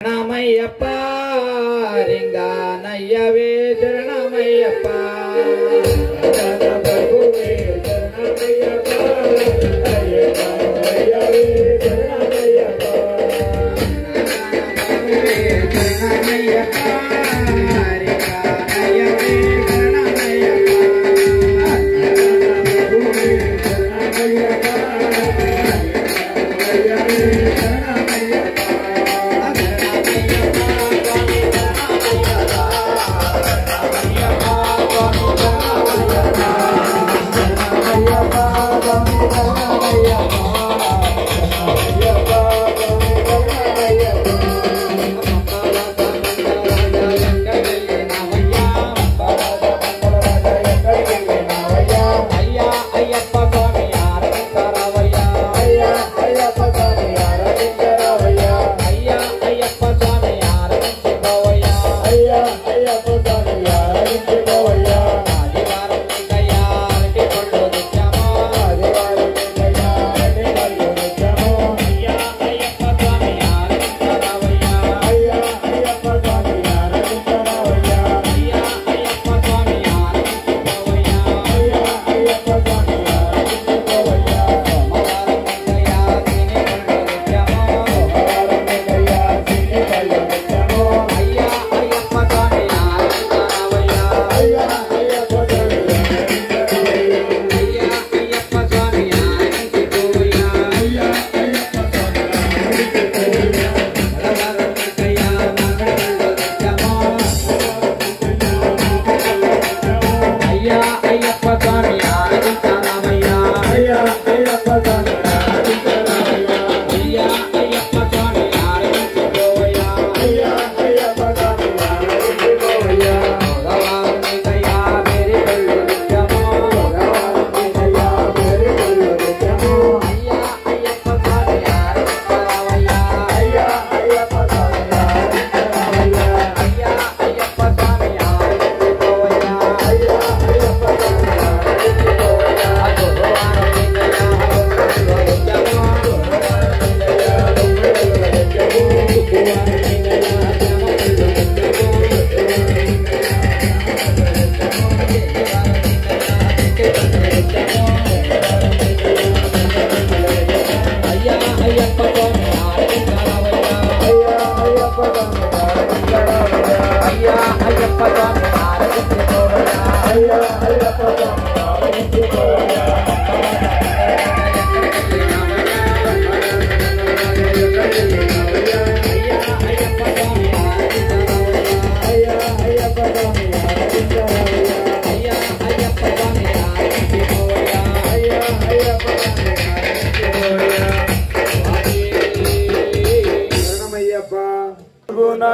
శరణమయ్యప్ప రింగానయ్యవే శరణమయ్యప్ప ప్రభువే శరణమయ్యప్ప అయ్యప్పయ్యవే శరణమయ్యప్ప శరణమయ్యప్ప రింగానయ్యవే శరణమయ్యప్ప ప్రభువే శరణమయ్యప్ప అయ్యప్పయ్యవే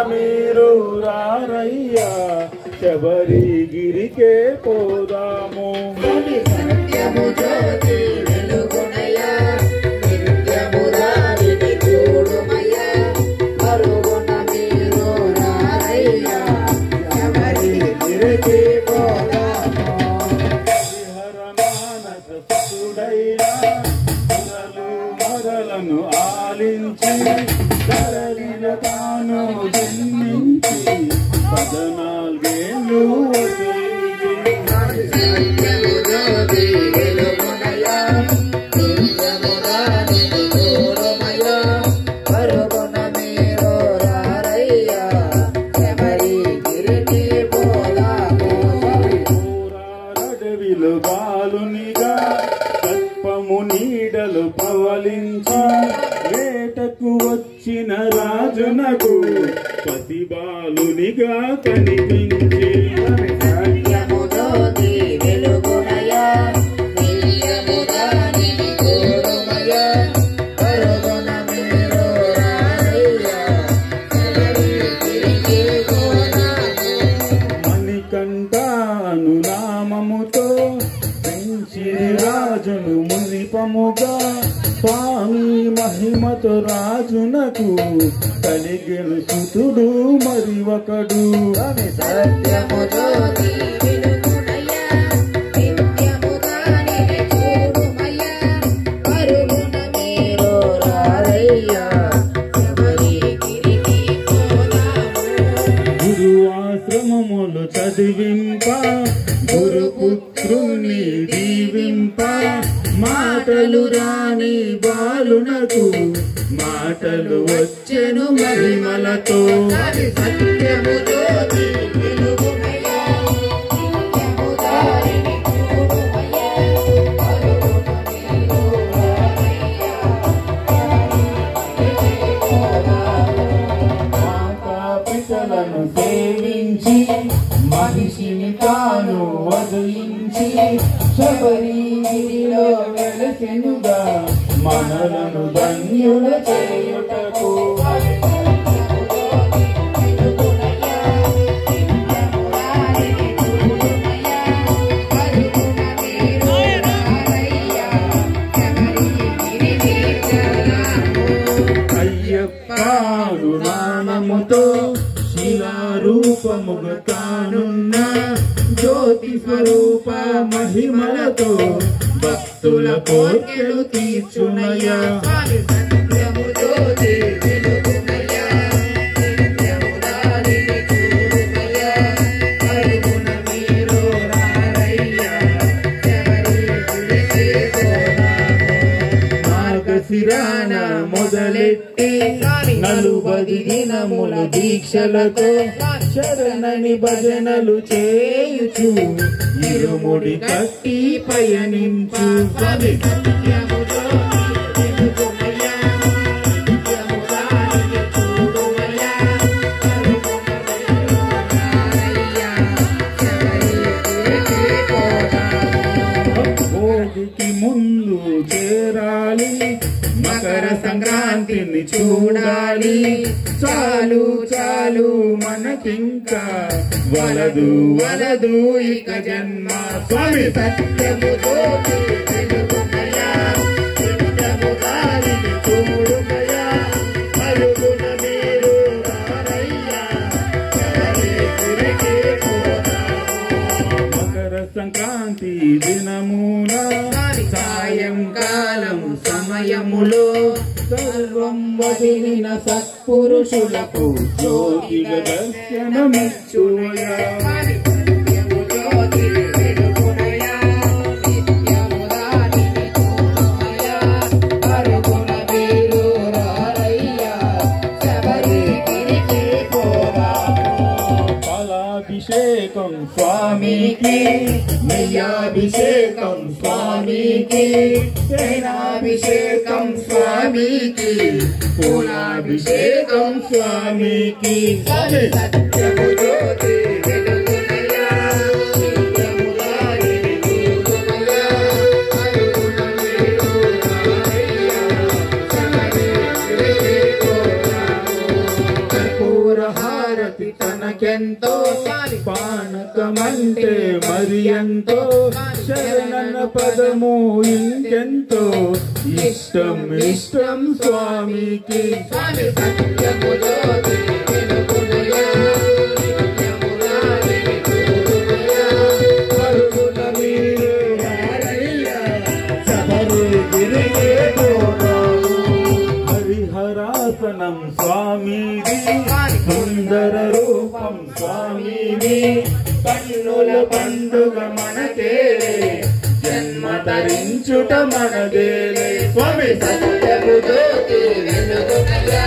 మీరు రారయ్యా శబరిగిరికే పోదాము సత్యము జ్యోతి వెలుగునయ్యా నిత్యము దారిని చూడుమయ్యా అరుగున మీరు రారయ్యా శబరిగిరికి పోదాము హరమానస సుడైనా మరలను ఆలించి ధరలిన తాను జన్మించి 14 ఏళ్ళు సత్యము జ్యోతి వెలుగునయ్యా నిత్యము దారిని చూడుమయ్యా అరుగున మీరు రారయ్యా శబరిగిరికి పోదాము అడవిలు బాలునిగా సర్పము నీడలు పవలించి వేటకు వచ్చిన రాజునకు పసి బాలునిగా కనిపించి సత్యము జ్యోతి వెలుగునయ్యా నిత్యము దారిని చూడుమయ్యా అరుగున మీరు రారయ్యా శబరిగిరికి పోదాము మణికంఠాను నామముతో పెంచిరి రాజును మునిపముగా స్వామి మహిమతో రాజునకు కలిగెను సుతుడు మరి ఒకడు సత్యము జ్యోతి వెలుగునయ్యా నిత్యము దారిని చూడుమయ్యా అరుగున మీరు రారయ్యా శబరిగిరికి శ్రమములు చదివింప గురుపుత్రుని దీవింప మాటలు రాని బాలునకు మాటలు వచ్చెను మహిమలతో సత్యము జ్యోతి వెలుగుమయ్యా నిత్యము దారిని చూడుమయ్యా మాతా పితలను సేవించి మహిషిని తాను వదిలించి శబరిలో వెలసెనుగా మనలను ధన్యుల చేయుటకు అయ్యప్పను నామముతో శిలారూపముగా తానున్న జ్యోతి స్వరూప మహిమలతో భక్తుల కోర్కెలు తీర్చునయ్యా సత్యము జ్యోతి వెలుగుమయ్యా నిత్యము దారిని చూడుమయ్యా అరుగున మీరు రారయ్యా శబరి గుడికి మార్గశిరాన మొదలెట్టి 40 దినముల దీక్షలతో శరణని భజనలు చేయుచు ఇరుముడి కట్టి పయనించు స్వామి సత్యము జ్యోతి వెలుగుమయ్యా నిత్యము దారిని చూడుమయ్యా అరుగున మీరు రారయ్యా శబరి గుడికి భోగికి ముందు చేరాలి మకర సంక్రాంతిని చూడాలి చాలు చాలు మనకింకా వలదు వలదు ఇక జన్మ స్వామి సత్యము జ్యోతి వెలుగుమయ్యా నిత్యము దారిని చూడుమయ్యా అరుగున మీరు రారయ్యా శబరి గుడికి మకర సంక్రాంతి దినమున సాయంకాలం సమయములో సర్వం వదిలిన సత్పురుషులకు జ్యోతిగా దర్శనమిచ్చునయ్యా సత్యము జ్యోతి వెలుగుమయ్యా నిత్యము దారిని చూడుమయ్యా అరుగున మీరు రారయ్యా శబరి గుడికి పాలాభిషేకం స్వామికి నెయ్యాభిషేకం స్వామికి తైలాభిషేకం స్వామికి పూలాభిషేకం స్వామికి సత్యము జ్యోతి వెలుగుమయ్యా నిత్యము దారిని చూడుమయ్యా అరుగున మీరు రారయ్యా శబరి గుడికి కర్పూర హారతి తనకెంతో పానకమంటే మరి ఎంతో శరణన పదము ఇంకెంతో ఇష్టం ఇష్టం స్వామికి స్వామి సత్యము జ్యోతి వెలుగుమయ్యా నిత్యము దారిని చూడుమయ్యా అరుగున మీరు రారయ్యా శబరి గిరికి పోరాము. హరిహరాసనం స్వామిది సుందర రూపం స్వామిది కన్నుల పండుగ మనకేలే జన్మ ధరించుట మనదేలే స్వామి సత్యము జ్యోతి వెలుగుమయ్యా